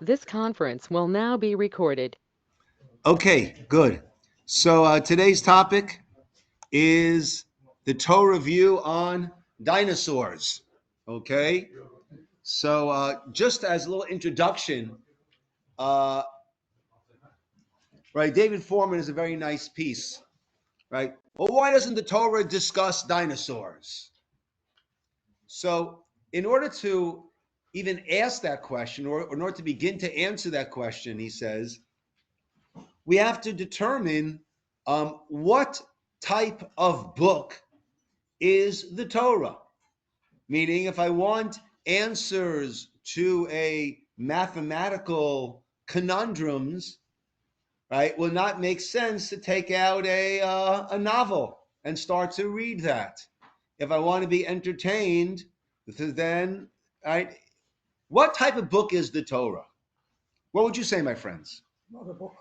This conference will now be recorded. Okay, good. So today's topic is the Torah view on dinosaurs. Okay, so just as a little introduction, uh, right? David Foreman is a very nice piece, right? Well, why doesn't the Torah discuss dinosaurs? So, in order to even ask that question, or in order to begin to answer that question, he says, we have to determine what type of book is the Torah. Meaning, if I want answers to a mathematical conundrums, right, will not make sense to take out a novel and start to read that. If I want to be entertained, then, right, what type of book is the Torah? What would you say, my friends? Not a book.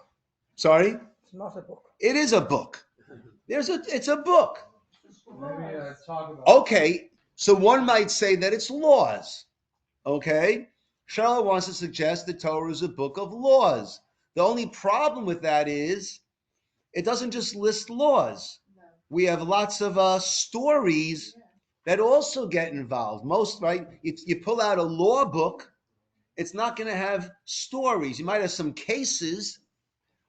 Sorry? It's not a book. It is a book. It's a book. Maybe talk about. Okay, so one might say that it's laws. Okay, Charlotte wants to suggest the Torah is a book of laws. The only problem with that is it doesn't just list laws. We have lots of stories that also get involved. Most, right? If you pull out a law book, it's not going to have stories. You might have some cases,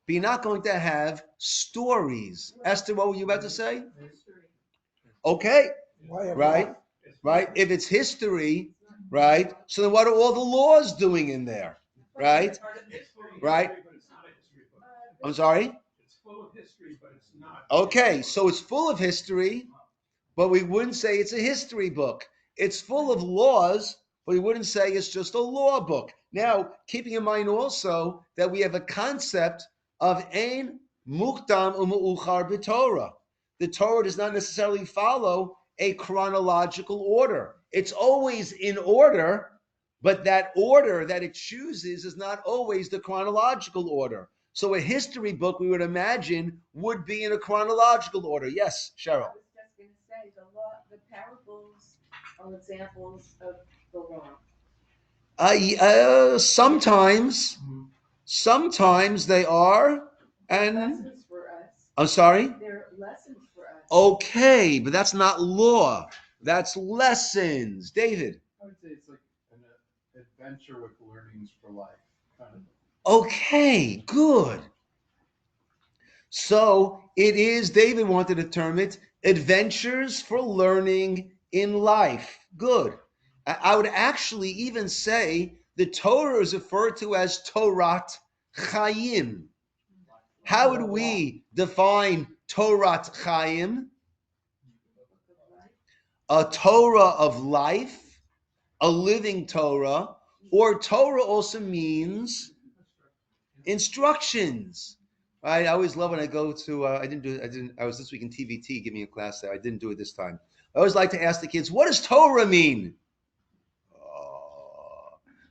but you're not going to have stories. Esther, what were you about to say? Okay, right? Right? If it's history, right? So then what are all the laws doing in there? Right? Right? I'm sorry? It's full of history, but it's not. Okay, so it's full of history, but we wouldn't say it's a history book. It's full of laws, but we wouldn't say it's just a law book. Now, keeping in mind also that we have a concept of ein mukdam u'meuchar b'Torah. The Torah does not necessarily follow a chronological order. It's always in order, but that order that it chooses is not always the chronological order. So a history book, we would imagine, would be in a chronological order. Yes, Cheryl. I was just going to say, the parables are examples of the law. Sometimes they are, and Lessons for us. I'm sorry. They're lessons for us. Okay, but that's not law. That's lessons. David. I would say it's like an adventure with learnings for life, kind of. Okay, good. So it is, David wanted to term it, adventures for learning in life. Good. I would actually even say the Torah is referred to as Torat Chaim. How would we define Torat Chaim? A Torah of life, a living Torah, or Torah also means instructions. Right? I always love when I go to. I was this week in TVT giving a class there. I didn't do it this time. I always like to ask the kids, "What does Torah mean?"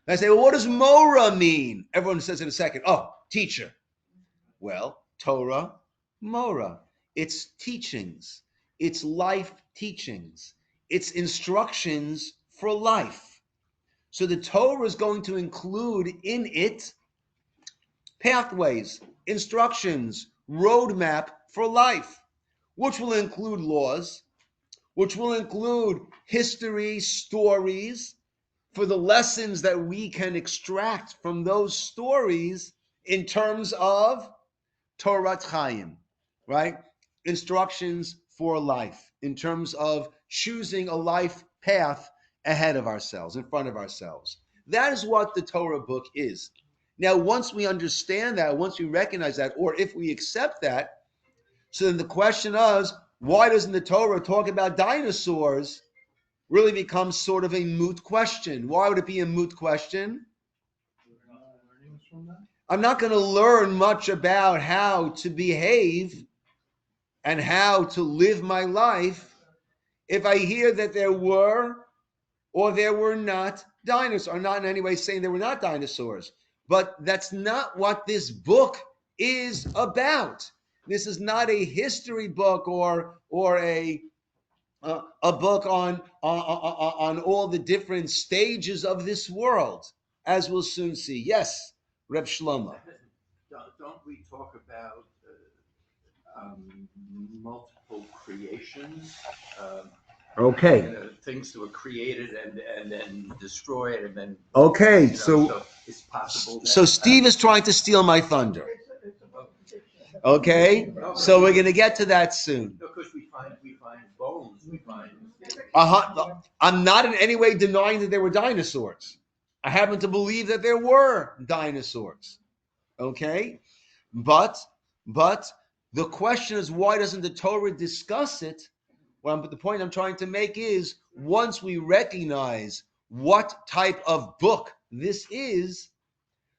And I say, "Well, what does Mora mean?" Everyone says in a second, "Oh, teacher." Well, Torah, Mora. It's teachings. It's life teachings. It's instructions for life. So the Torah is going to include in it pathways, instructions, roadmap for life, which will include laws, which will include history, stories, for the lessons that we can extract from those stories in terms of Torah Chaim, right? Instructions for life, in terms of choosing a life path ahead of ourselves, in front of ourselves. That is what the Torah book is. Now, once we understand that, once we recognize that, or if we accept that, so then the question is, why doesn't the Torah talk about dinosaurs? Really becomes sort of a moot question. Why would it be a moot question? I'm not going to learn much about how to behave and how to live my life if I hear that there were or there were not dinosaurs. I'm not in any way saying there were not dinosaurs, but that's not what this book is about. This is not a history book or a book on all the different stages of this world. as we'll soon see. Yes, Reb Shlomo. Don't we talk about multiple creations? Okay. Things that were created and then destroyed and then. Okay, So it's possible. So Steve is trying to steal my thunder. Okay, so we're going to get to that soon. Because we find bones. We find. I'm not in any way denying that there were dinosaurs. I happen to believe that there were dinosaurs. Okay, but the question is, why doesn't the Torah discuss it? But the point I'm trying to make is, once we recognize what type of book this is,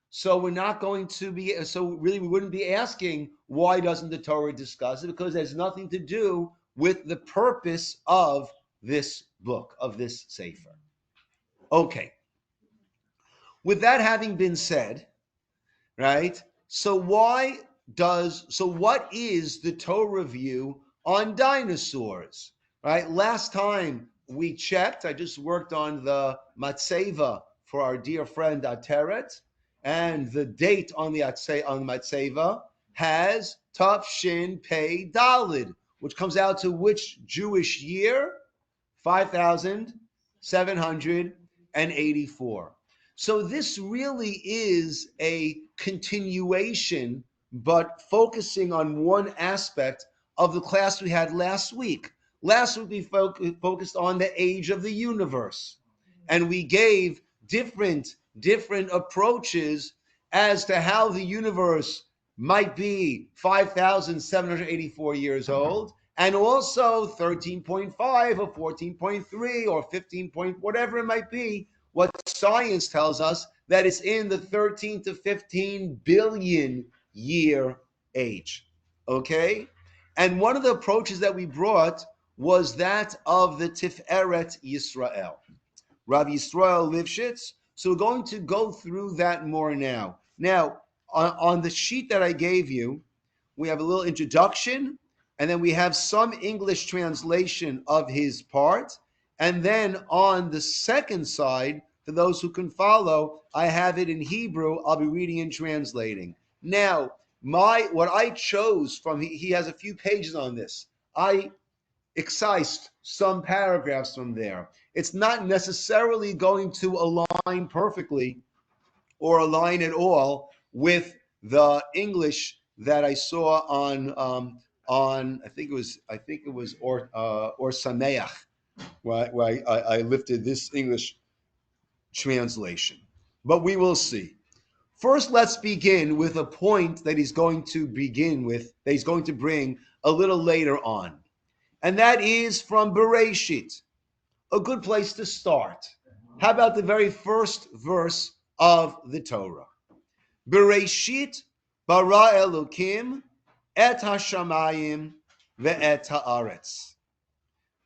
so we're not going to be, so really we wouldn't be asking, why doesn't the Torah discuss it? Because it has nothing to do with the purpose of this book, of this Sefer. Okay. With that having been said, right? So what is the Torah view on dinosaurs? Right? Last time we checked, I just worked on the Matseva for our dear friend Ateret, and the date on the Matseva has Tav Shin Pei Dalid, which comes out to which Jewish year? 5,784. So this really is a continuation, but focusing on one aspect of the class we had last week. Last week we focused on the age of the universe, and we gave different approaches as to how the universe might be 5,784 years old, and also 13.5 or 14.3 or 15 point, whatever it might be. What science tells us that it's in the 13 to 15 billion year age. Okay? And one of the approaches that we brought was that of the Tiferet Yisroel, Rabbi Yisroel Lifshitz. So we're going to go through that more now. Now, on the sheet that I gave you, we have a little introduction, and then we have some English translation of his part. And then on the second side, for those who can follow, I have it in Hebrew. I'll be reading and translating. Now, what I chose from, he has a few pages on this. I excised some paragraphs from there. It's not necessarily going to align perfectly or align at all with the English that I saw on I think it was or Sameach, where I lifted this English translation. But we will see. First, let's begin with a point that he's going to bring a little later on. And that is from Bereshit. A good place to start. How about the very first verse of the Torah? Bereshit bara Elokim et hashamayim ve'et haaretz.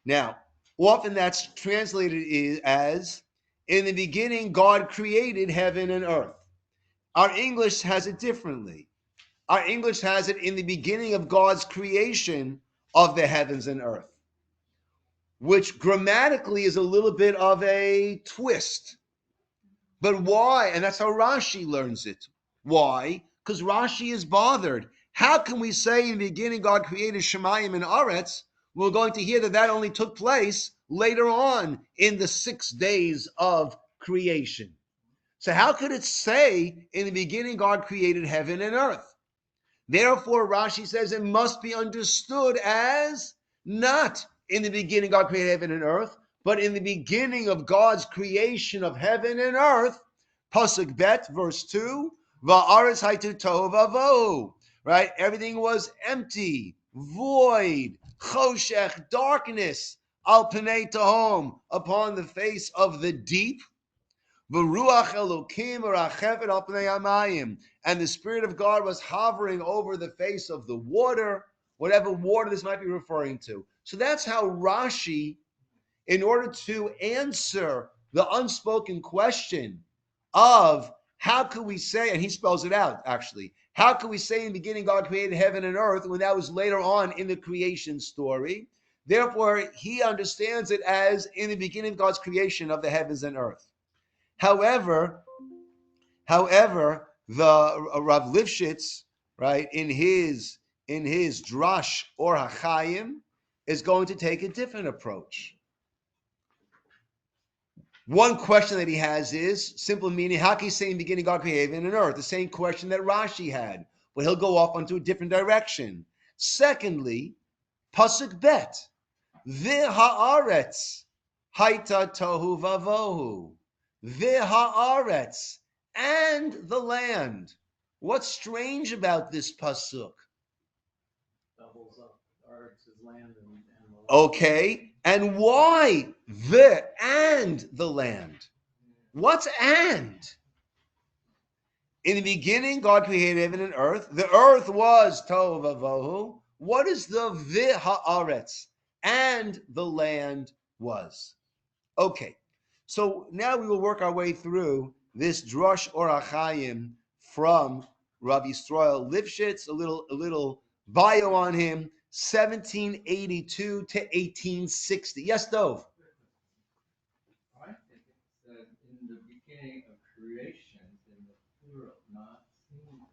Now, often that's translated as, in the beginning, God created heaven and earth. Our English has it differently. Our English has it in the beginning of God's creation of the heavens and earth, which grammatically is a little bit of a twist. But why? And that's how Rashi learns it. Why? Because Rashi is bothered. How can we say in the beginning God created Shemayim and Aretz? We're going to hear that only took place later on in the 6 days of creation. So how could it say in the beginning God created heaven and earth? Therefore, Rashi says it must be understood as not in the beginning God created heaven and earth, but in the beginning of God's creation of heaven and earth. Pasuk Bet, verse 2, Va'aretz haytu tohu vavohu. Right? Everything was empty, void, choshech, darkness, al pnei tahom, upon the face of the deep. V'ruach Elokim rachefet al pnei hamayim, and the Spirit of God was hovering over the face of the water, whatever water this might be referring to. So that's how Rashi, in order to answer the unspoken question of how could we say, and he spells it out actually, how could we say in the beginning God created heaven and earth when that was later on in the creation story? Therefore, he understands it as in the beginning of God's creation of the heavens and earth. However, However, the Rav Lifshitz, right, in his Drash or Hachayim, is going to take a different approach. One question that he has is simple meaning, how can you say in the beginning God created heaven and earth? The same question that Rashi had, but he'll go off onto a different direction. Secondly, Pasuk Bet, V'ha'aretz haita tohu vavohu, V'ha'aretz, and the land. What's strange about this Pasuk? Doubles up. Arts is land and the land. Okay, and why the and the land? What's and? In the beginning, God created heaven and earth. The earth was tohu vavohu. What is the haaretz? And the land was. Okay, so now we will work our way through this drush or achayim from Rabbi Yisroel Lifshitz. A little bio on him. 1782 to 1860. Yes, Dov. I think it said in the beginning of creation, in the plural, not singular.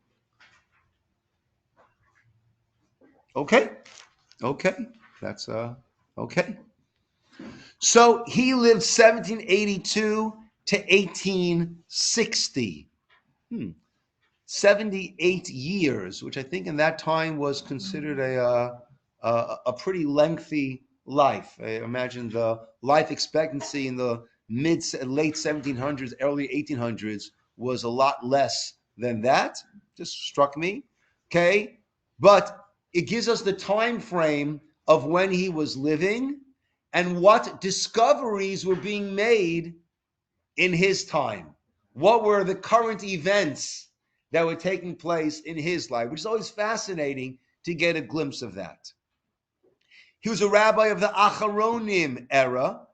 Okay. That's okay. So he lived 1782 to 1860. 78 years, which I think in that time was considered a pretty lengthy life. I imagine the life expectancy in the late 1700s, early 1800s was a lot less than that. Just struck me. Okay, but it gives us the time frame of when he was living and what discoveries were being made in his time. What were the current events that were taking place in his life, which is always fascinating to get a glimpse of that. He was a rabbi of the Acharonim era.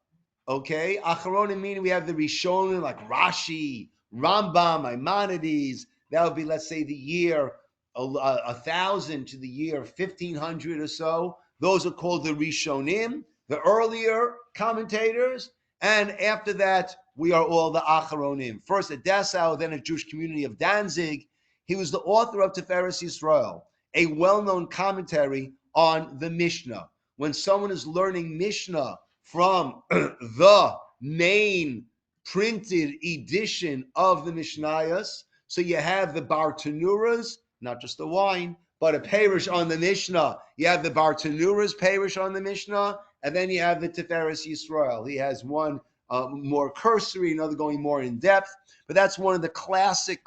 Okay, Acharonim meaning we have the Rishonim like Rashi, Rambam, Maimonides. That would be, let's say, the year 1000 to the year 1500 or so. Those are called the Rishonim, the earlier commentators. And after that, we are all the Acharonim. First at Dessau, then a Jewish community of Danzig. He was the author of Tiferes Yisroel, a well-known commentary on the Mishnah. When someone is learning Mishnah from the main printed edition of the Mishnayos, so you have the Bartanuras, not just the wine, but a parish on the Mishnah. You have the Bartanuras parish on the Mishnah, and then you have the Tiferes Yisroel. He has one more cursory, another going more in depth, but that's one of the classic,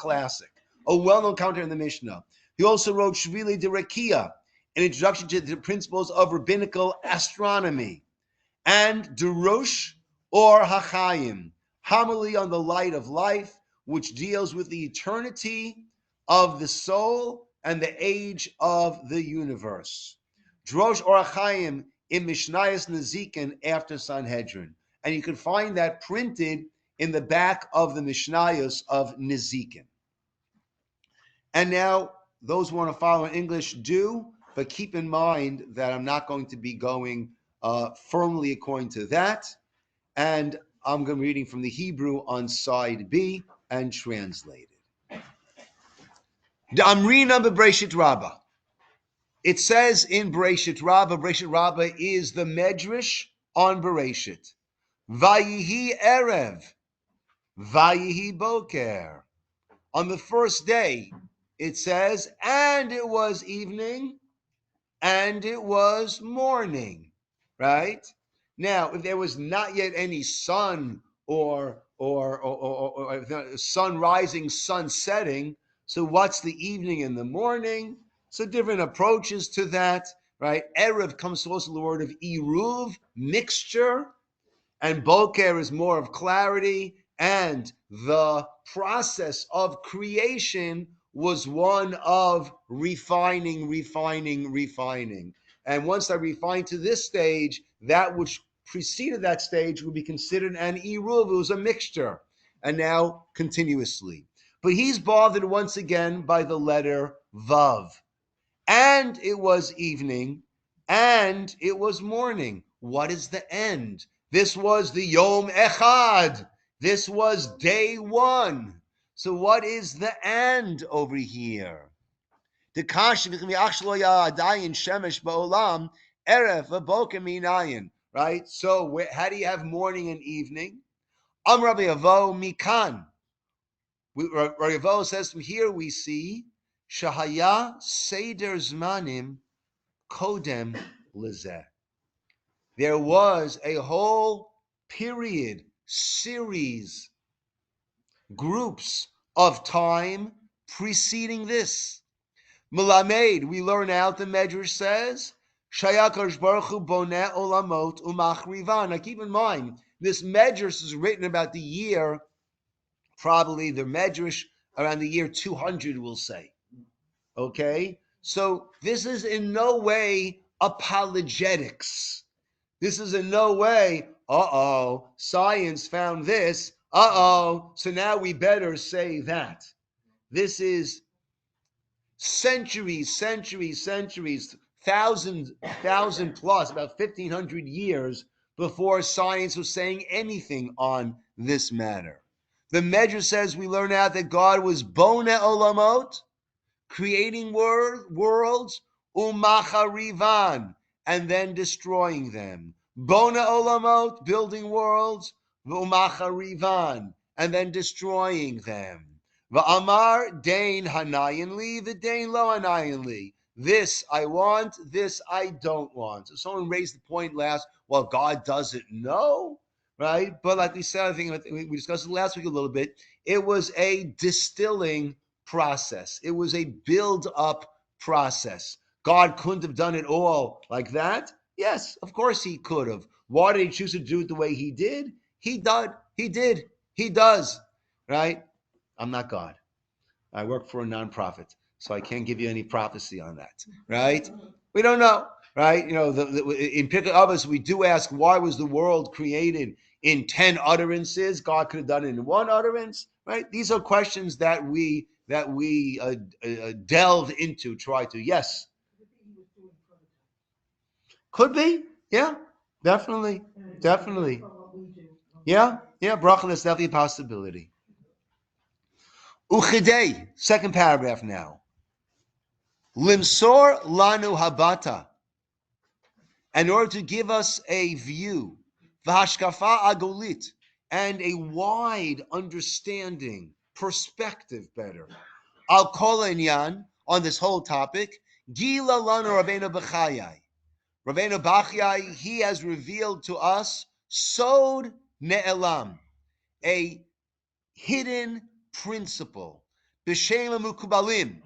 a well-known commentary on the Mishnah. He also wrote Shvili de Rekia, an introduction to the principles of rabbinical astronomy, and Derosh or Hachayim, homily on the light of life, which deals with the eternity of the soul and the age of the universe. Drosh or Hachayim in Mishnayos Nezikin after Sanhedrin. And you can find that printed in the back of the Mishnayos of Nezikin. And now, those who want to follow in English do, but keep in mind that I'm not going to be going firmly according to that. And I'm going to be reading from the Hebrew on side B and translated. Amrina Bereshit Rabbah. It says in Bereshit Rabbah is the Medrash on Bereshit. Vayihi Erev, Vayihi Boker. On the first day, it says, and it was evening, and it was morning, right? Now, if there was not yet any sun or sun rising, sun setting, so what's the evening and the morning? So different approaches to that, right? Erev comes also the word of Eruv, mixture, and Boker is more of clarity, and the process of creation was one of refining. And once I refined to this stage, that which preceded that stage would be considered an Eruv. It was a mixture, and now continuously. But he's bothered once again by the letter Vav. And it was evening, and it was morning. What is the end? This was the Yom Echad. This was day one. So what is the and over here? The kash adayin shemesh ba'olam erev v'boker minayin. Right. So how do you have morning and evening? Rabbi Avo mikan. Rabbi Avo says from here we see shahaya seder zmanim kodem lezeh. There was a whole period, series, groups of time preceding this. Melamed, we learn out, the Medrash says, Shayakash Baruch Hu boneh olamot umachrivan. Now keep in mind, this Medrash is written about the year, probably the Medrash around the year 200, we'll say. Okay? So this is in no way apologetics. This is in no way, science found this, so now we better say that. This is centuries, thousand plus, about 1,500 years before science was saying anything on this matter. The Medrash says we learn out that God was boneh olamot, creating worlds, umacharivan, and then destroying them. Boneh olamot, building worlds, umacharivan, and then destroying them. Va'amar dain hanayin li, v'dain lo hanayin li. This I want, this I don't want. So someone raised the point last, well, God doesn't know, right? But like we said, I think we discussed it last week a little bit, it was a distilling process. It was a build-up process. God couldn't have done it all like that. Yes, of course he could have. Why did he choose to do it the way he did? He did. He does. Right? I'm not God. I work for a nonprofit, so I can't give you any prophecy on that. Right? We don't know. Right? You know, in Pirkei Avos, we do ask, why was the world created in 10 utterances? God could have done it in one utterance. Right? These are questions that we delve into, try to. Yes. Could be. Yeah. Definitely. Yeah. Bracha, that's definitely a possibility. Uchidei, second paragraph now. Limsor lanu habata. In order to give us a view, v'hashkafa agolit, and a wide understanding, perspective better. Al kol inyan, on this whole topic, Gila lanu Rabbeinu Bachayai. Rabbeinu Bachayai, he has revealed to us Sod Ne'elam, a hidden principle. B'Shem Mukubalim.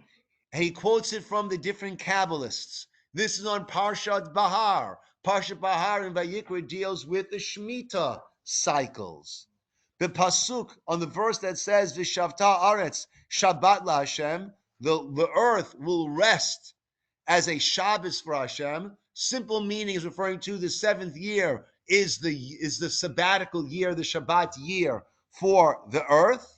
He quotes it from the different Kabbalists. This is on Parshat Bahar. Parshat Bahar in Vayikra deals with the Shemitah cycles. The pasuk on the verse that says V'shavta Aretz Shabbat LaHashem, the earth will rest as a Shabbos for Hashem. Simple meaning is referring to the seventh year is the sabbatical year, the Shabbat year for the earth.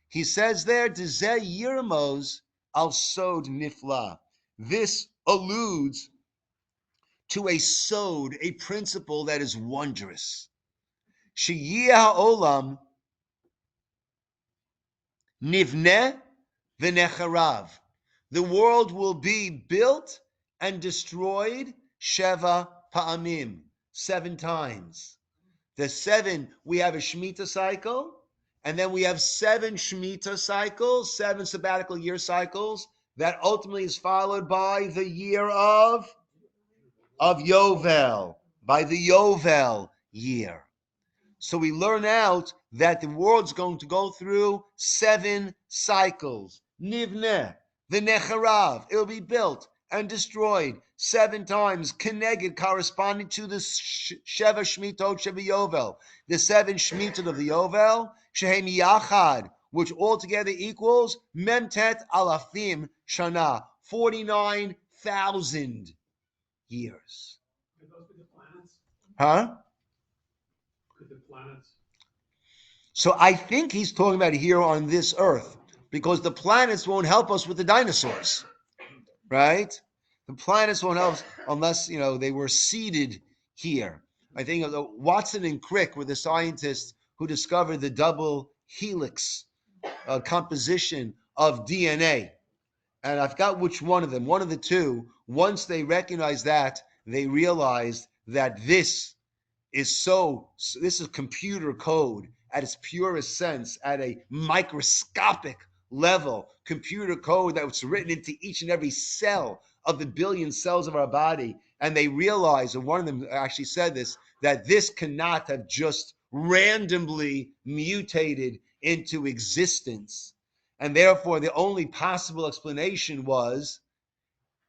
He says there, Dezeh Yirmos al Sod Nifla. This alludes to a sod, a principle that is wondrous. Sheyeh ha'olam nivneh v'necharav. The world will be built and destroyed sheva pa'amim, 7 times. The 7, we have a Shemitah cycle, and then we have 7 Shemitah cycles, 7 sabbatical year cycles, that ultimately is followed by the year of Yovel, by the Yovel year. So we learn out that the world's going to go through 7 cycles. Nivneh, v'necharav, it will be built and destroyed 7 times, keneged, corresponding to the Sheva Shmitot Sheva Yovel, the 7 Shmitot of the Yovel, shehem yachad, which altogether equals memtet alafim shana, 49,000 years. Could those be the planets? Huh? Could the planets? So I think he's talking about here on this earth, because the planets won't help us with the dinosaurs, right? The planets won't help us unless, they were seeded here. I think Watson and Crick were the scientists who discovered the double helix composition of DNA. And I forgot which one of them, one of the two. Once they recognized that, they realized that this is computer code at its purest sense, at a microscopic level, computer code that was written into each and every cell of the billion cells of our body. And they realized, and one of them actually said this, that this cannot have just randomly mutated into existence. And therefore, the only possible explanation was,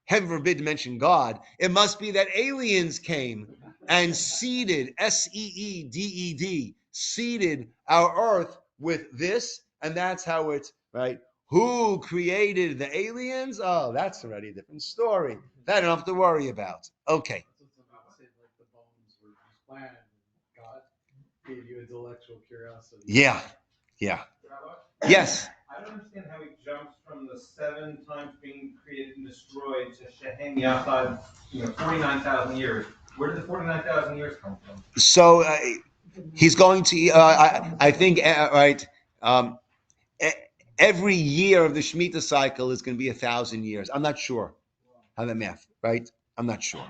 heaven forbid to mention God, it must be that aliens came and seeded, seeded, seeded our earth with this, and that's how it's, right? Who created the aliens? Oh, that's already a different story. That I don't have to worry about. Okay. That's what I'm about to say, like the bones were just planted, and God gave you intellectual curiosity. Yeah. Rabbi? Yes. I don't understand how he jumps from the 7 times being created and destroyed to Shehem Yachad, 49,000 years. Where did the 49,000 years come from? So he's going to, I think, right, every year of the Shemitah cycle is going to be 1,000 years. I'm not sure how that math, right? I'm not sure.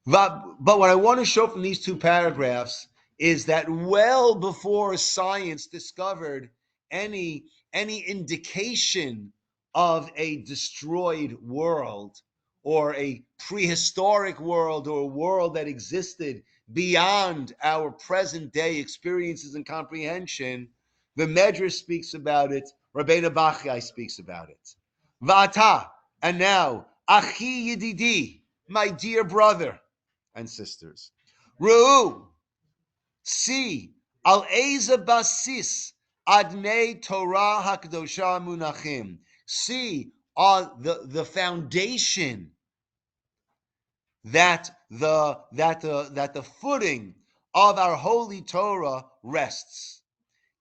But what I want to show from these two paragraphs is that well before science discovered any indication of a destroyed world or a prehistoric world or a world that existed beyond our present day experiences and comprehension, the Medrash speaks about it, Rabbeinu Bachai speaks about it. Va'ata, and now, Achi Yedidi, my dear brother and sisters. Ru'u, see, al eza basis adnei Torah hakdosha munachim. See on the foundation that the footing of our holy Torah rests.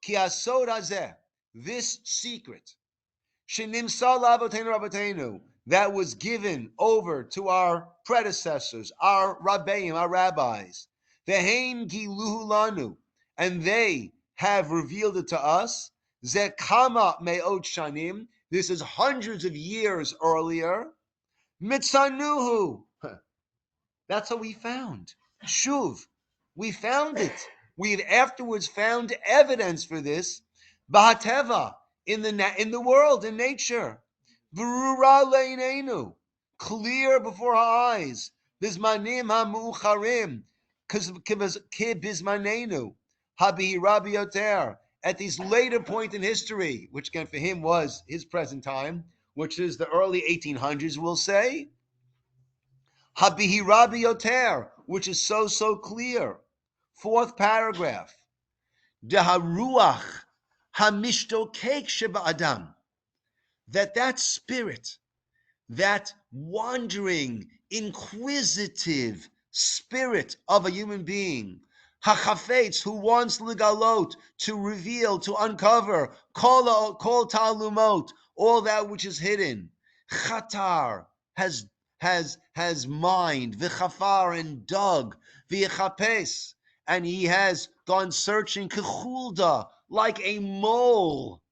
Ki asod hazeh, this secret, shenimsa l'avotenu rabbeinu, that was given over to our predecessors, our Rabbeim, our rabbis. Veheim giluhu lanu, and they have revealed it to us. Ze kama me'ot shanim, this is hundreds of years earlier. Mitzanuhu, that's what we found. Shuv, we found it. We've afterwards found evidence for this. Ba'ateva, in the world, in nature. V'rura le'inenu, clear before our eyes. Bizmanim ha'mu'charim, kibizmanenu, habihira biyoter, at this later point in history, which again for him was his present time, which is the early 1800s, we'll say. Habihira biyoter, which is so clear. 4th paragraph. Deharuach hamishtokek sheba adam, that spirit, that wandering, inquisitive spirit of a human being, hachafetz, who wants ligalot, to reveal, to uncover, kol talumot, all that which is hidden, chatar, has mind, v'chafar, and dug, v'yechapes, and he has gone searching, kechulda, like a mole,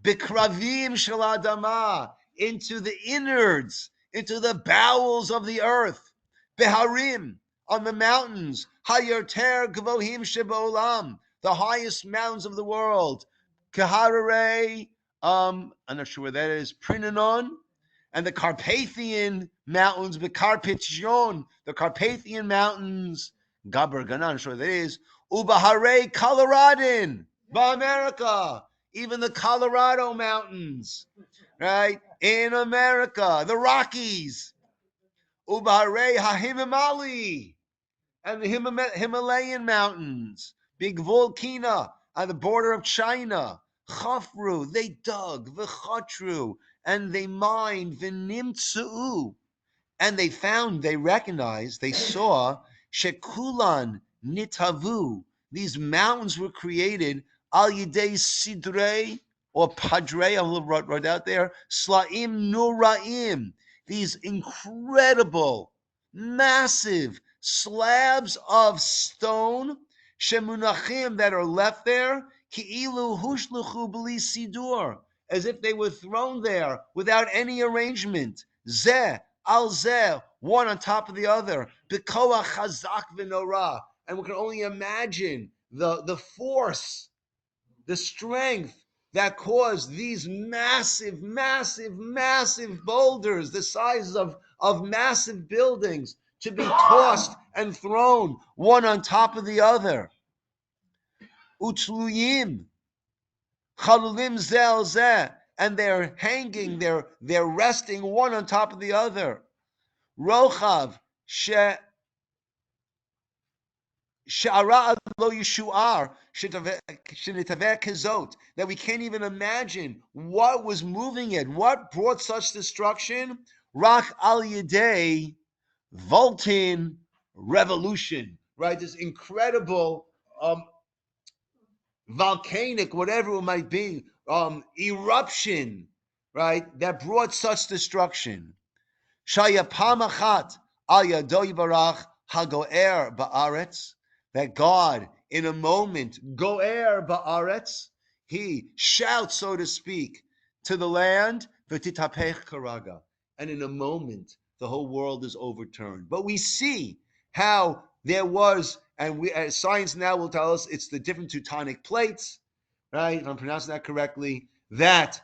bikravim shel adama, into the innards, into the bowels of the earth, beharim, on the mountains, hayoter gvohim shebolam, the highest mountains of the world, kaharare, I'm not sure where that is, Prinanon, and the Carpathian mountains, Bekarpitjon, the Carpathian mountains, Gabar Ganan, I'm sure that is, Ubahare Coloradin, America, even the Colorado mountains, right, in America, the Rockies, Ubahare Hahimamali, and the Himalayan mountains, Big Volcana, on the border of China, Chafru, they dug, V'chatru, and they mined, V'nimtsu'u, and they found, they recognized, they saw, Shekulan Nitavu, these mountains were created, Al Yidei Sidrei, or Padre, I wrote out there, Slaim Nuraim, these incredible, massive slabs of stone, Shemunachim, that are left there, Ki'ilu hushluchu b'li sidur, as if they were thrown there without any arrangement. Zeh al zeh, one on top of the other. B'koach chazak v'norah. And we can only imagine the force, the strength that caused these massive, massive, massive boulders, the size of massive buildings, to be tossed and thrown one on top of the other. Utluyim, chalulim zel zeh, and they're hanging, they're resting one on top of the other. Rochav she'ara lo yishuar shenitaveh kazot, that we can't even imagine what was moving it, what brought such destruction. Rach al yedei Voltin revolution, right? This incredible volcanic, whatever it might be, eruption, right? That brought such destruction. Shaya pamachat al yado yibarach hagoer ba'aretz, that God, in a moment, goer ba'aretz, he shouts, so to speak, to the land, v'titapech karaga, and in a moment, the whole world is overturned. But we see how there was, and science now will tell us it's the different tectonic plates, right? If I'm pronouncing that correctly, that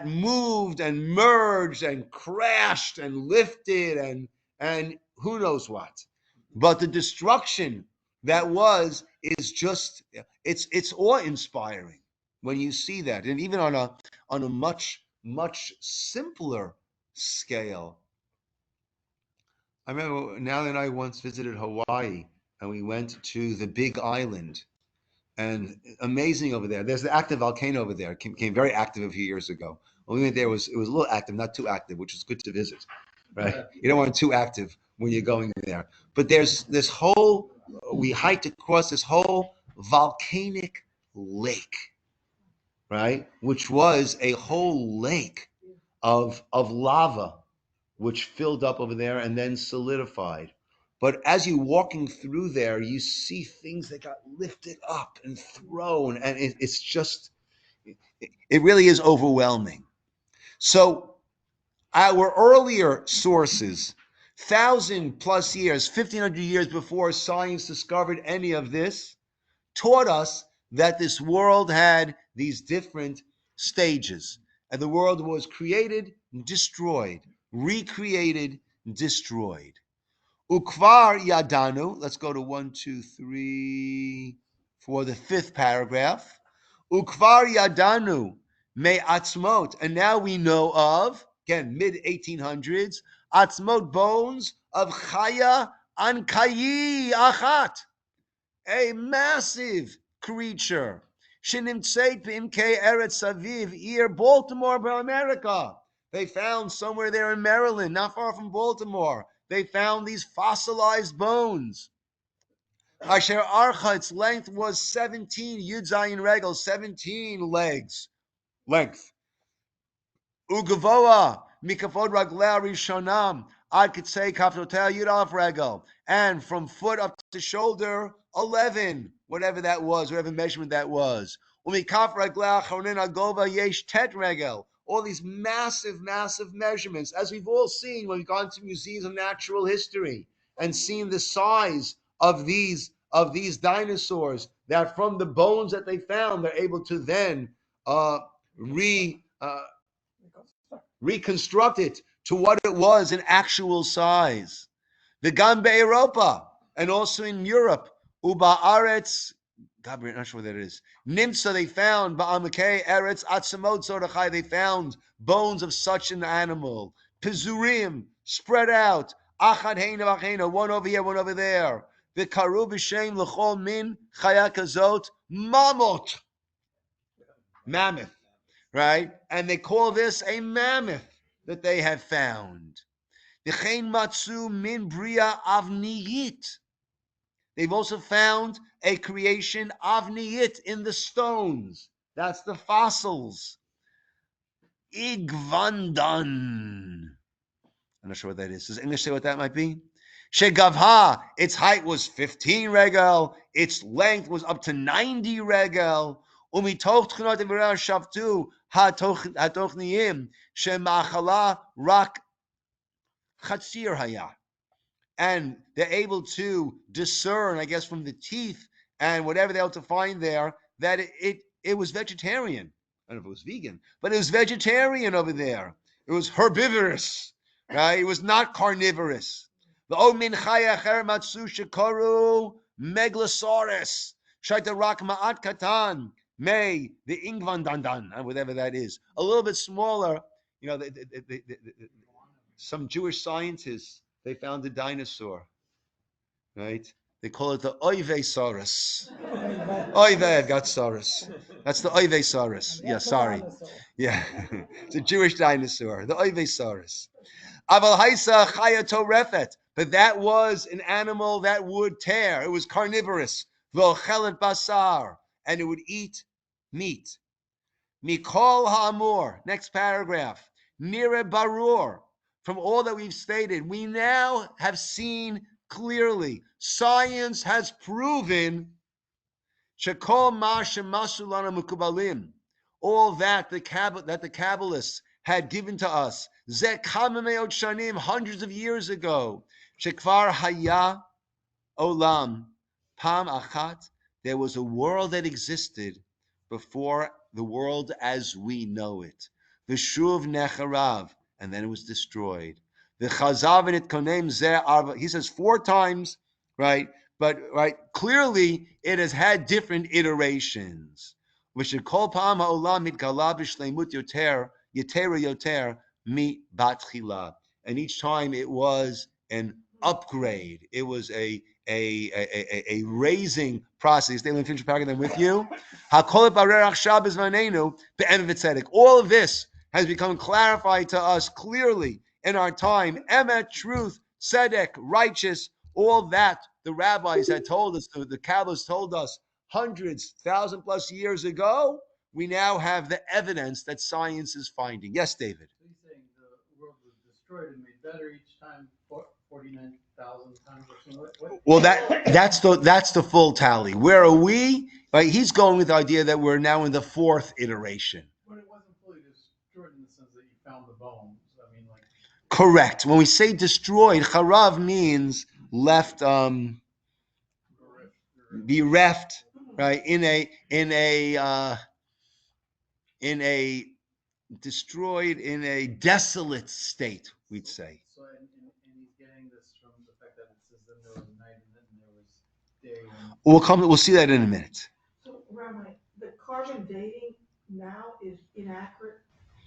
moved and merged and crashed and lifted and who knows what. But the destruction that was is just, it's awe-inspiring when you see that. And even on a much, much simpler scale. I remember Nally and I once visited Hawaii, and we went to the Big Island. And amazing over there. There's the active volcano over there. It became very active a few years ago. When we went there, it was a little active, not too active, which was good to visit, right? You don't want too active when you're going there. But there's this whole, we hiked across this whole volcanic lake, right? Which was a whole lake of lava, which filled up over there and then solidified. But as you're walking through there, you see things that got lifted up and thrown, and it's just, it really is overwhelming. So our earlier sources, 1,000+ years, 1,500 years before science discovered any of this, taught us that this world had these different stages. And the world was created, destroyed, recreated, destroyed. Ukvar yadanu. Let's go to 1, 2, 3 for the 5th paragraph. Ukvar yadanu me atzmot, and now we know of, again, mid 1800s, atzmot, bones of chaya ankayi achat, a massive creature. Shenimtzeit b'imkei eretz saviv, ir Baltimore, America. They found somewhere there in Maryland, not far from Baltimore, they found these fossilized bones. Asher archa, its length was 17 yudzayin regel, 17 legs length. Ugavoa mikafod raglea rishonam ad kitzei kaftotea yudalef regel, and from foot up to shoulder 11, whatever that was, whatever measurement that was. Umikaf raglea chonin agova yesh tet regel. All these massive, massive measurements, as we've all seen when we've gone to museums of natural history and seen the size of these dinosaurs, that from the bones that they found, they're able to then reconstruct it to what it was in actual size. The Gambe Europa, and also in Europe, Uba Aretz, God, I'm not sure what that is. Nimsa, they found Ba'amakei Eretz Atzamot Zordachai, they found bones of such an animal. Pizurim, spread out. Achad Heina Bachena, one over here, one over there. The Karu B'Shem L'chol Min Chaya Kazot Mamot, mammoth, right? And they call this a mammoth that they have found. The Chen Matsu Min Bria Avniyit. They've also found a creation avniyit in the stones. That's the fossils. Igvandan. I'm not sure what that is. Does English say what that might be? Shegavha, its height was 15 regel. Its length was up to 90 regel. Umitoch tchinot evirah shavtu hatochniim shemachala rak chatzir haya. And they're able to discern, I guess, from the teeth and whatever they're able to find there, that it was vegetarian. I don't know if it was vegan, but it was vegetarian over there. It was herbivorous, right? It was not carnivorous. The omin chaya acher matsu shikoru megalosaurus shaita rak ma'at katan may the ingvan dandan, whatever that is, a little bit smaller. You know, some Jewish scientists, they found a dinosaur, right? They call it the Oivesaurus. Oive, I've got Saurus. That's the Oivesaurus. Yeah, sorry. Yeah, it's a Jewish dinosaur, the Oivesaurus. Aval Haisa Chaya Torefet. But that was an animal that would tear. It was carnivorous. V'ochelet basar. And it would eat meat. Mikol ha'amor. Next paragraph. Nire barur. From all that we've stated, we now have seen clearly. Science has proven shekol ma shemasu lana mukubalim. All that the Kabbalists had given to us. Zeh kama me'ot shanim, hundreds of years ago. Shekvar haya olam pam achat. There was a world that existed before the world as we know it. V'shuv necharav, and then it was destroyed. V'chazav it konem zeh arba. He says 4 times, right? But right, clearly it has had different iterations. V'shekol pam ha'olam mitgala b'shleimut yoter yoter mi batchila. And each time it was an upgrade. It was a raising process. They finish packing them with you. All of this has become clarified to us clearly in our time. Emet, truth, tzedek, righteous, all that the rabbis had told us, the Kabbalists told us hundreds, 1,000+ years ago. We now have the evidence that science is finding. Yes, David. So he's saying the world was destroyed and made better each time 49,000 times or something. Well, that's the full tally. Where are we? Right, he's going with the idea that we're now in the 4th iteration. But it wasn't fully destroyed in the sense that you found the bones. I mean, like. Correct. When we say destroyed, charav means left, bereft, right? In a destroyed, in a desolate state, we'd say. So, and he's getting this from the fact that it says that there was night and then there was day. We'll see that in a minute. So, Rabbi, the carbon dating now is inaccurate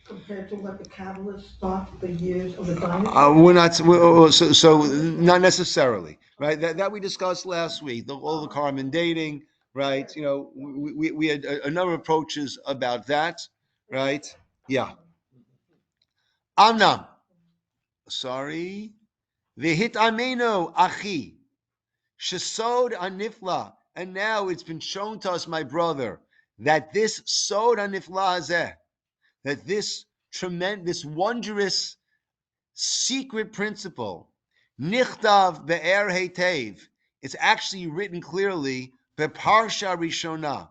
compared to what the Kabbalists thought the years of the dinosaurs? So not necessarily, right? That we discussed last week. All the carbon dating, right? You know, we had a number of approaches about that, right? Yeah. Amnam. Sorry. V'hit ameno achi. Shesod anifla. And now it's been shown to us, my brother, that this sod anifla hazeh, that this tremendous, wondrous, secret principle, nichtav be'er hetev, it's actually written clearly, be'parsha rishona.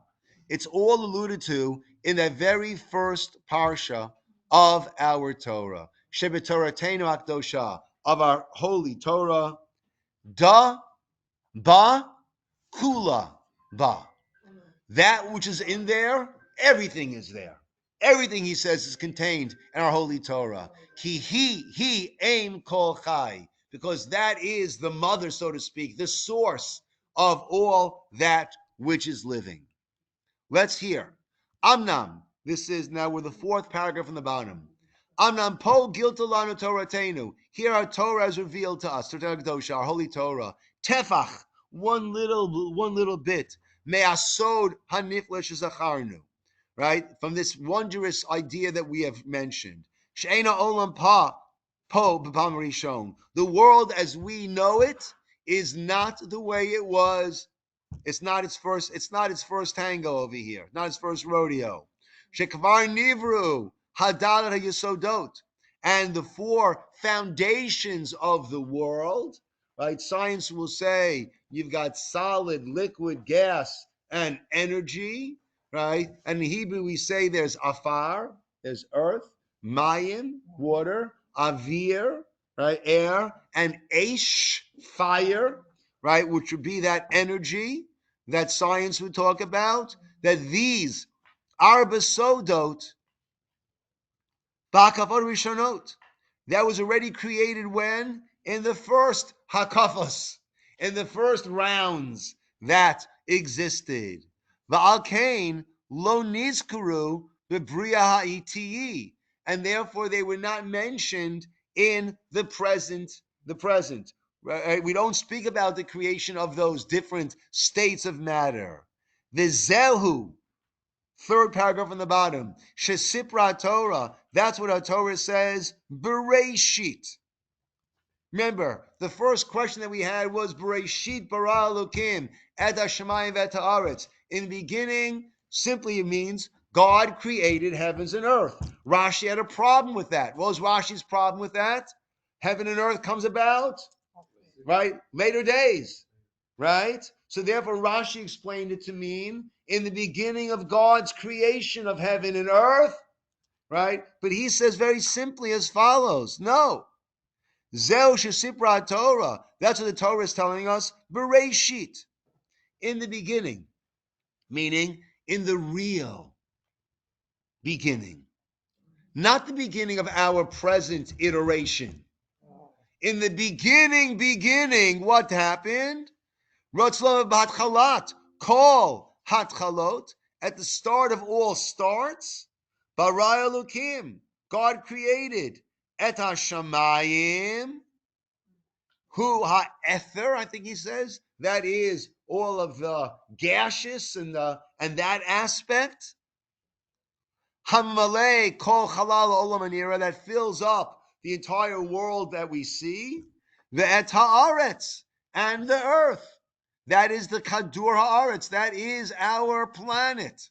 It's all alluded to in that very first parsha of our Torah, shebetoratenu akdosha, of our holy Torah, da ba kula ba. That which is in there, everything is there. Everything, he says, is contained in our holy Torah. He aim kol chai, because that is the mother, so to speak, the source of all that which is living. Let's hear. Amnam. This is now we're the 4th paragraph from the bottom. Amnam po giltalanu Toratenu. Here our Torah is revealed to us. Our holy Torah. Tefach. One little bit. Me'asod hanifla shezacharnu. Right? From this wondrous idea that we have mentioned. She'ena olam po b'pam rishon. The world as we know it is not the way it was. It's not its first tango over here. Not its first rodeo. Shekvar nivru hadalat hayesodot. And the 4 foundations of the world, right? Science will say you've got solid, liquid, gas, and energy. right? And in Hebrew, we say there's afar, there's earth, mayim, water, avir, right, air, and aish, fire, right, which would be that energy that science would talk about, that these arba sodot, ba'kafot rishonot, that was already created when? In the first hakafos, in the first rounds that existed. Va'al kain lo nizkuru bebriya ha'iti, and therefore they were not mentioned in the present. The present. Right? We don't speak about the creation of those different states of matter. The zehu, third paragraph on the bottom. Shesipra Torah. That's what our Torah says. Bereshit. Remember, the first question that we had was Bereshit bara Elokim et hashamayim v'et haaretz. In the beginning, simply it means God created heavens and earth. Rashi had a problem with that. What was Rashi's problem with that? Heaven and earth comes about, right? Later days, right? So therefore Rashi explained it to mean in the beginning of God's creation of heaven and earth, right? But he says very simply as follows. No. Zeu shesipra Torah. That's what the Torah is telling us. Bereshit. In the beginning. Meaning in the real beginning. Not the beginning of our present iteration. In the beginning, what happened? Rotzlov b'hatchalat, kol hatchalot, at the start of all starts, bara Elokim, God created, et hashamayim, hu ha'ether, I think he says, that is all of the gaseous and that aspect, hamalei kol halal olam anira, that fills up the entire world that we see, the et haaretz, and the earth. That is the Kadur Haaretz. That is our planet.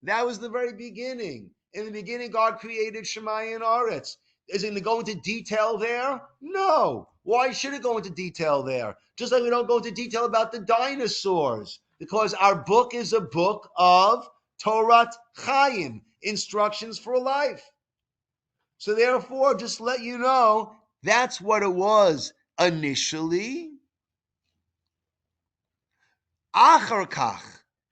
That was the very beginning. In the beginning, God created Shemayim and Aretz. Is it going to go into detail there? No. Why should it go into detail there? Just like we don't go into detail about the dinosaurs. Because our book is a book of Torah Chaim, instructions for life. So therefore, just let you know, that's what it was initially. Achar kach,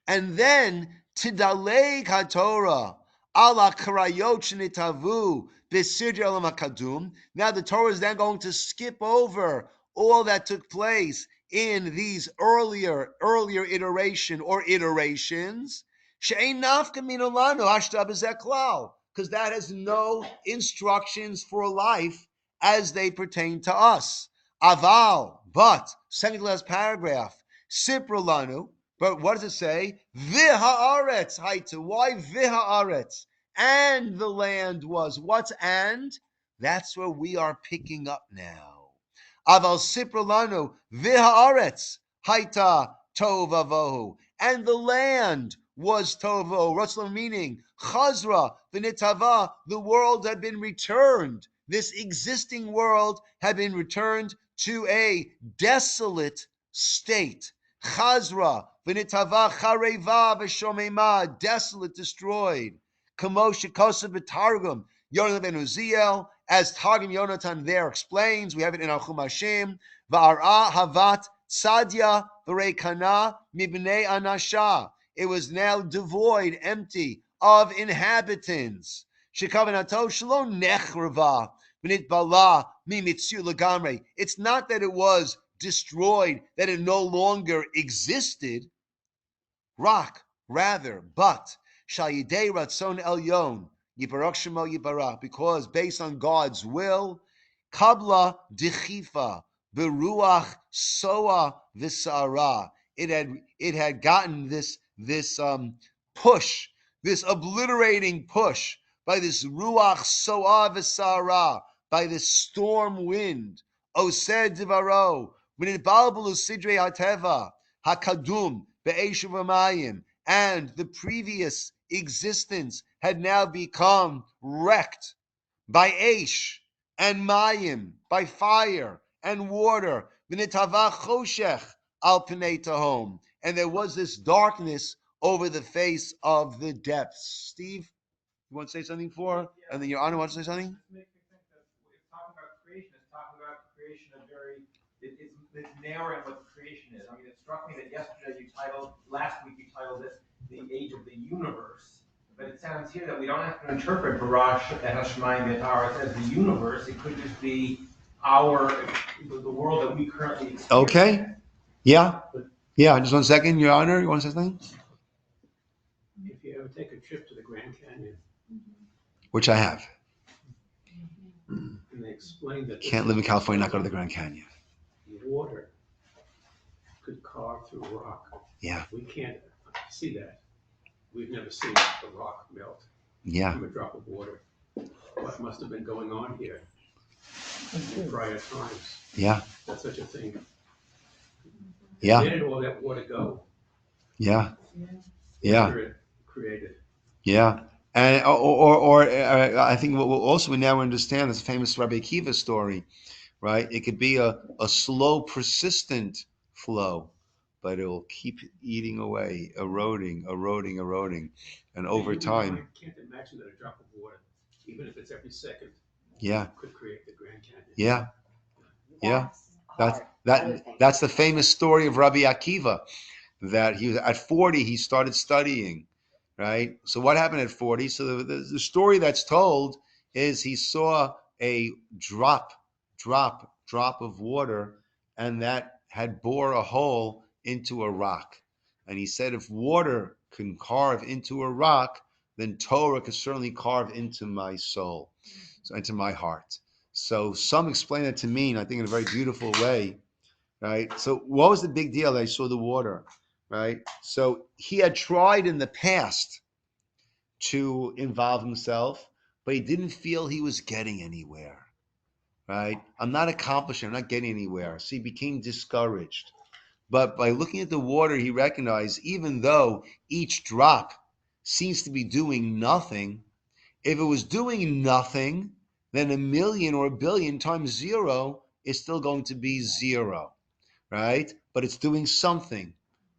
and then tidalei haTorah ala karayot shenitavu b'sidra elam hakadum. Now the Torah is then going to skip over all that took place in these earlier iteration or iterations. She'ein nafka min olanu hashta b'zeh klal, because that has no instructions for life as they pertain to us. Aval, but second to last paragraph. Siprolanu, but what does it say? V'ha'aretz haita. Why v'ha'aretz? And the land was. What's and? That's where we are picking up now. Aval siprolanu v'ha'aretz haita tovavohu. And the land was tovo. Ratzla meaning chazra v'nitava. The world had been returned. This existing world had been returned to a desolate state. Chazra, v'nitava chareva v'shomema, desolate, destroyed. Kamosh kosav b'targum, Yonatan ben Uziel, as Targum Yonatan there explains, we have it in our Chumashim, v'ara havat tzadya v'reikana mibnei anasha. It was now devoid, empty of inhabitants. Shekavanato shelo nechrava v'nitbala mimitzu legamre. It's not that it was destroyed, that it no longer existed, rather, but shal yidei ratzon elyon yibarach shemo yibarach, because based on God's will, kabla dichifa beruach soa v'sara, it had gotten this push, this obliterating push by this ruach soa v'sara, by this storm wind. Osed divaro, when it balbulu sidrei hateva hakadum be'eshu v'mayim, and the previous existence had now become wrecked by Aish and Mayim, by fire and water. V'nitava choshech al pnei tahom, and there was this darkness over the face of the depths. Steve, you want to say something for? And then Your Honor wants to say something? Just makes me think that if talking about creation, it's talking about creation of it's narrowing what creation is. I mean, it struck me that last week you titled it The Age of the Universe. But it sounds here that we don't have to interpret Barash and Hashemai Yatar as the universe. It could just be the world that we currently experience. Okay. Yeah. Yeah. Just 1 second, Your Honor. You want to say something? If you ever take a trip to the Grand Canyon, Which I have. and they explain that Can't live in California, not go to the Grand Canyon. water could carve through rock. Yeah. We can't see that. We've never seen a rock melt Yeah. from a drop of water. What must have been going on here in prior times? Yeah. That's such a thing. Yeah. Where did all that water go? Yeah. Yeah. Spirit created. Yeah. And or I think what we'll also now understand is the famous Rabbi Akiva story, right? It could be a slow, persistent flow, but it will keep eating away, eroding. And over time. I can't imagine that a drop of water, even if it's every second, could create the Grand Canyon. Yeah. Yeah. That's the famous story of Rabbi Akiva, that he was at 40, he started studying, right? So what happened at 40? So the story that's told is he saw a drop of water, and that had bore a hole into a rock. And he said, if water can carve into a rock, then Torah can certainly carve into my soul, so into my heart. So some explain it to mean, I think, in a very beautiful way, right? So what was the big deal? They saw the water, right? So he had tried in the past to involve himself, but he didn't feel he was getting anywhere, right? I'm not accomplishing, I'm not getting anywhere. So he became discouraged. But by looking at the water, he recognized, even though each drop seems to be doing nothing, if it was doing nothing, then 1,000,000 or 1,000,000,000 times zero is still going to be zero, right? But it's doing something,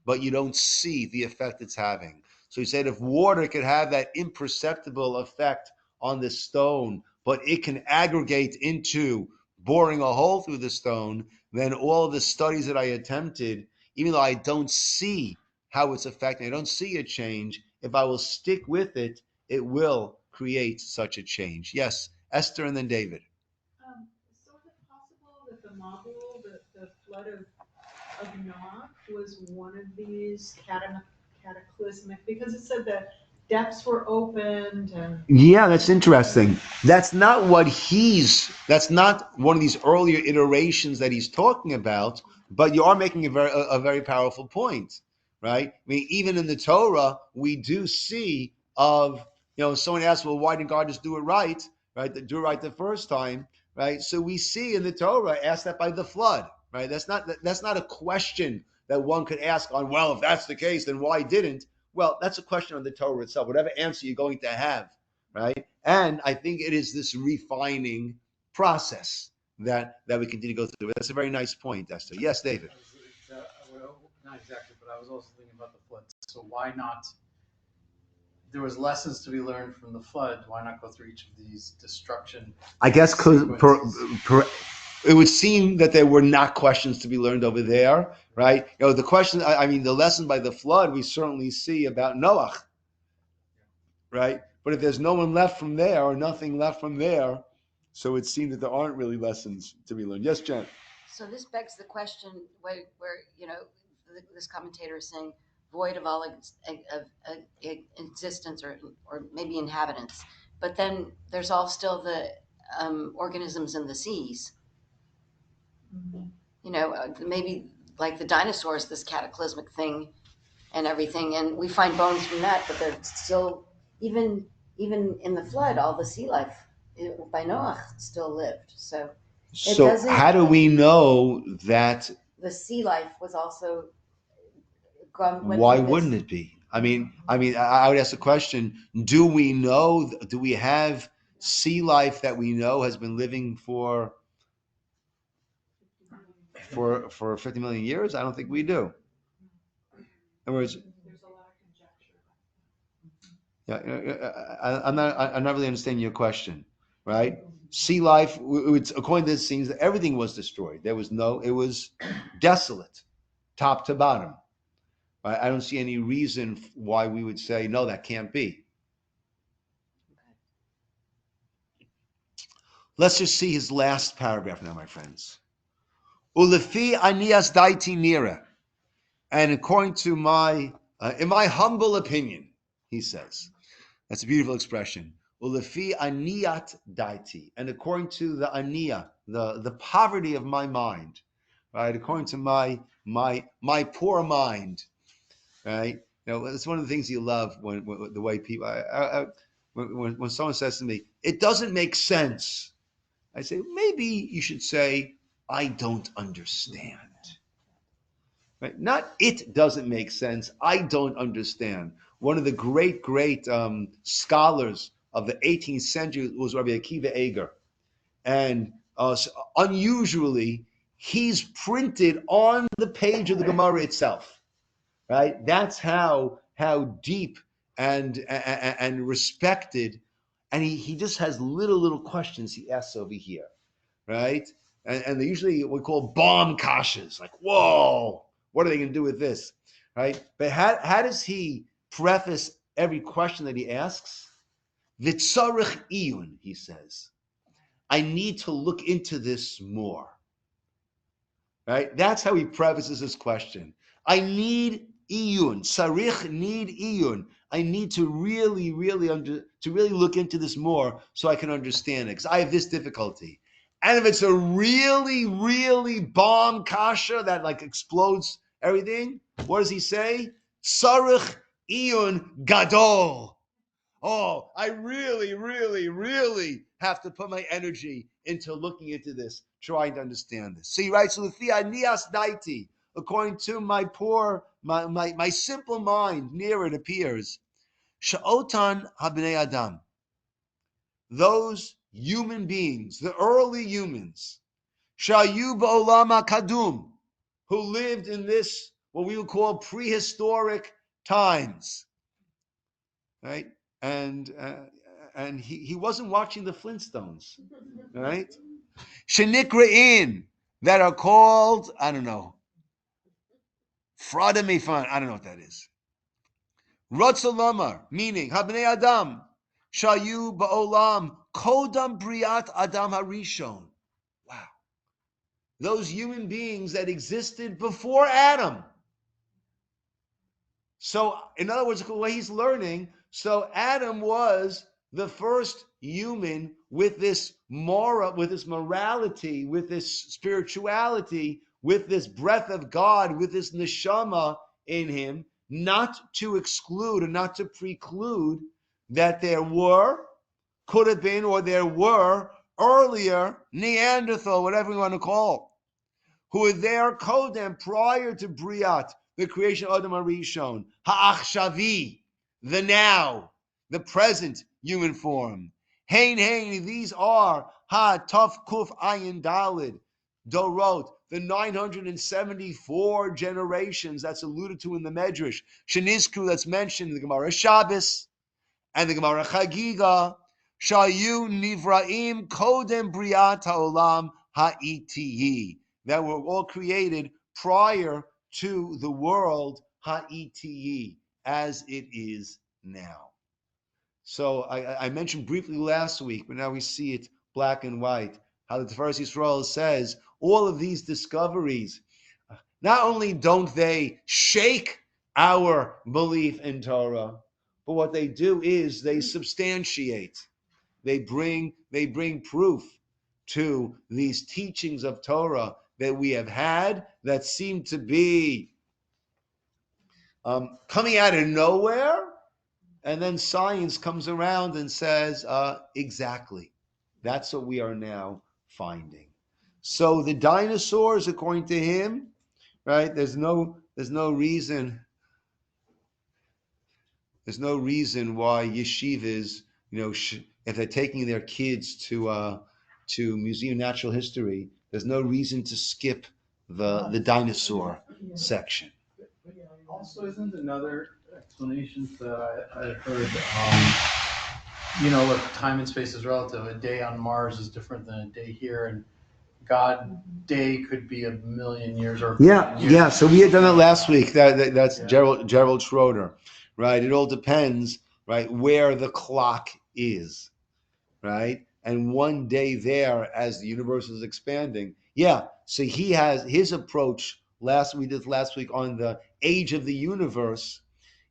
but you don't see the effect it's having. So he said, if water could have that imperceptible effect on the stone, but it can aggregate into boring a hole through the stone, then all of the studies that I attempted, even though I don't see how it's affecting, I don't see a change, if I will stick with it, it will create such a change. Yes, Esther and then David. So is it possible that the Mabul, the flood of Noah, was one of these cataclysmic, because it said that depths were opened and... Yeah, that's interesting. That's not one of these earlier iterations that he's talking about, but you are making a very powerful point, right? I mean, even in the Torah, we do see someone asks, well, why didn't God just do it right? Right? Do it right the first time, right? So we see in the Torah, asked that by the flood, right? That's not a question that one could ask on, well, if that's the case, then why didn't? Well, that's a question on the Torah itself, whatever answer you're going to have, right? And I think it is this refining process that we continue to go through. That's a very nice point, Esther. Yes, David. Well, not exactly, but I was also thinking about the flood. So why not? There was lessons to be learned from the flood. Why not go through each of these destruction? I guess because it would seem that there were not questions to be learned over there, right? The question, the lesson by the flood, we certainly see about Noah, right? But if there's no one left from there or nothing left from there, so it seems that there aren't really lessons to be learned. Yes, Jen. So this begs the question where this commentator is saying void of all existence or maybe inhabitants, but then there's all still the organisms in the seas. Maybe like the dinosaurs, this cataclysmic thing and everything, and we find bones from that, but they're still, even in the flood, all the sea life by Noah still lived. So how do we know that the sea life was also why wouldn't it be? I would ask the question, do we have sea life that we know has been living for 50 million years? I don't think we do. In other words, There's a lot of conjecture I'm not really understanding your question, right? Sea life, according to this, seems that everything was destroyed. It was desolate, top to bottom. Right? I don't see any reason why we would say, no, that can't be. Let's just see his last paragraph now, my friends. Ulefi anias daiti nira. And according to in my humble opinion, he says, that's a beautiful expression. Ulefi aniyat daiti. And according to the aniya, the poverty of my mind, right? According to my poor mind, right? It's one of the things you love when the way people, when someone says to me, it doesn't make sense. I say, maybe you should say, I don't understand. Right? Not it doesn't make sense. I don't understand. One of the great scholars of the 18th century was Rabbi Akiva Eger. And unusually, he's printed on the page of the Gemara itself. Right? That's how deep and respected. And he just has little questions he asks over here. Right? And they usually what we call bomb kashas, like, whoa, what are they going to do with this? Right? But how does he preface every question that he asks? Vitzarich iyun, he says. I need to look into this more. Right? That's how he prefaces his question. I need iyun. Sarich need iyun. I need to really look into this more so I can understand it, because I have this difficulty. And if it's a really bomb kasha that like explodes everything, what does he say? Sarich iyun gadol. Oh, I really have to put my energy into looking into this, trying to understand this. So he writes, according to my simple mind, near it appears, Sha'otan habnei adam, those human beings, the early humans, Shayu ba'olam kadum, who lived in this, what we would call prehistoric times, right? And he wasn't watching the Flintstones, right? Shenikra'in, that are called, I don't know, Fradamifan, I don't know what that is. Ratzalamar, meaning Habnei Adam, Shayu ba'olam, Kodam Briat Adam Harishon. Wow. Those human beings that existed before Adam. So, in other words, the way he's learning, so Adam was the first human with this morality, with this spirituality, with this breath of God, with this neshama in him, not to exclude and not to preclude that there could have been, or there were earlier Neanderthal, whatever you want to call, who were there kodem prior to Briat, the creation of Adam Arishon, ha'achshavi, the now, the present human form. Hein, these are taf kuf ayin dalid, dorot, the 974 generations that's alluded to in the Medrash, Shenizku, that's mentioned in the Gemara Shabbos and the Gemara Chagiga, shayu nivraim kodem briat ha'olam ha'itiyi, that were all created prior to the world ha'itiyi, as it is now. So I mentioned briefly last week, but now we see it black and white, how the Torah Yisroel says all of these discoveries, not only don't they shake our belief in Torah, but what they do is they substantiate. They bring proof to these teachings of Torah that we have had that seem to be coming out of nowhere, and then science comes around and says, exactly, that's what we are now finding. So the dinosaurs, according to him, right? There's no reason. There's no reason why yeshivas, if they're taking their kids to Museum of Natural History, there's no reason to skip the dinosaur section. Also, isn't another explanations that I heard. Look, time and space is relative. A day on Mars is different than a day here, and God day could be 1,000,000 years or a billion years. Yeah. So we had done it last week. That's Yeah. Gerald Schroeder, right? It all depends, right, where the clock is, right? And one day there, as the universe is expanding. Yeah. So he has his approach. We did last week on the age of the universe,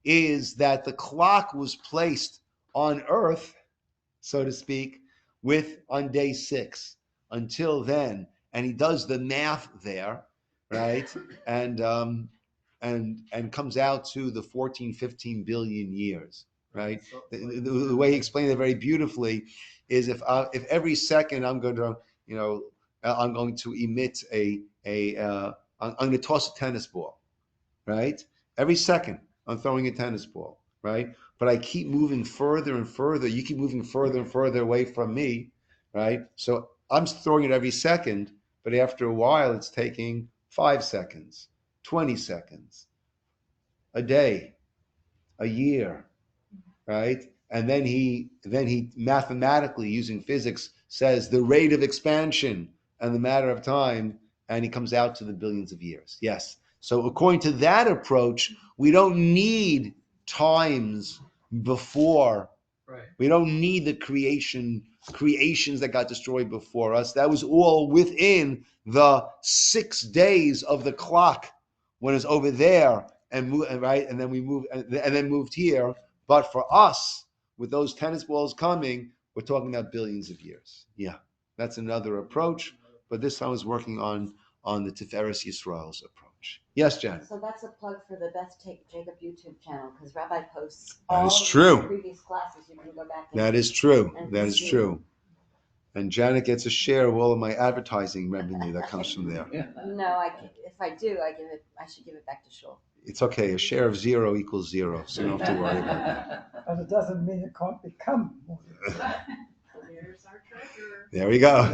is that the clock was placed on Earth, so to speak, on day 6 until then, and he does the math there, right? And comes out to the 14-15 billion years, right? The way he explained it very beautifully is if every second I'm going to emit I'm going to toss a tennis ball, right? Every second I'm throwing a tennis ball, right? But I keep moving further and further. You keep moving further and further away from me, right? So I'm throwing it every second, but after a while, it's taking 5 seconds, 20 seconds, a day, a year, right? And then he mathematically, using physics, says the rate of expansion and the matter of time, and he comes out to the billions of years. Yes. So according to that approach, we don't need times before. Right. We don't need the creations that got destroyed before us. That was all within the 6 days of the clock when it's over there right, and then we moved and then moved here. But for us, with those tennis balls coming, we're talking about billions of years. Yeah, that's another approach. But this time I was working on the Tiferes Yisroel's approach. Yes, Janet. So that's a plug for the Beth Jacob YouTube channel, because Rabbi posts That all is true. the previous classes. You can go back. That is true. And That is see. true. And Janet gets a share of all of my advertising revenue that comes from there. No, if I do, I should give it back to Shul. It's okay. A share of 0 equals 0, so you don't have to worry about that. But it doesn't mean it can't become more. There's our treasure. There we go.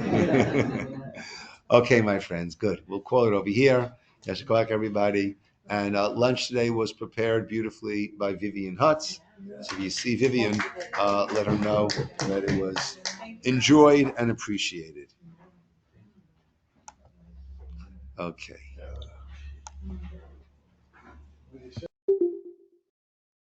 Okay, my friends, good. We'll call it over here. Yes, good luck, everybody. And lunch today was prepared beautifully by Vivian Hutz. So if you see Vivian, let her know that it was enjoyed and appreciated. Okay.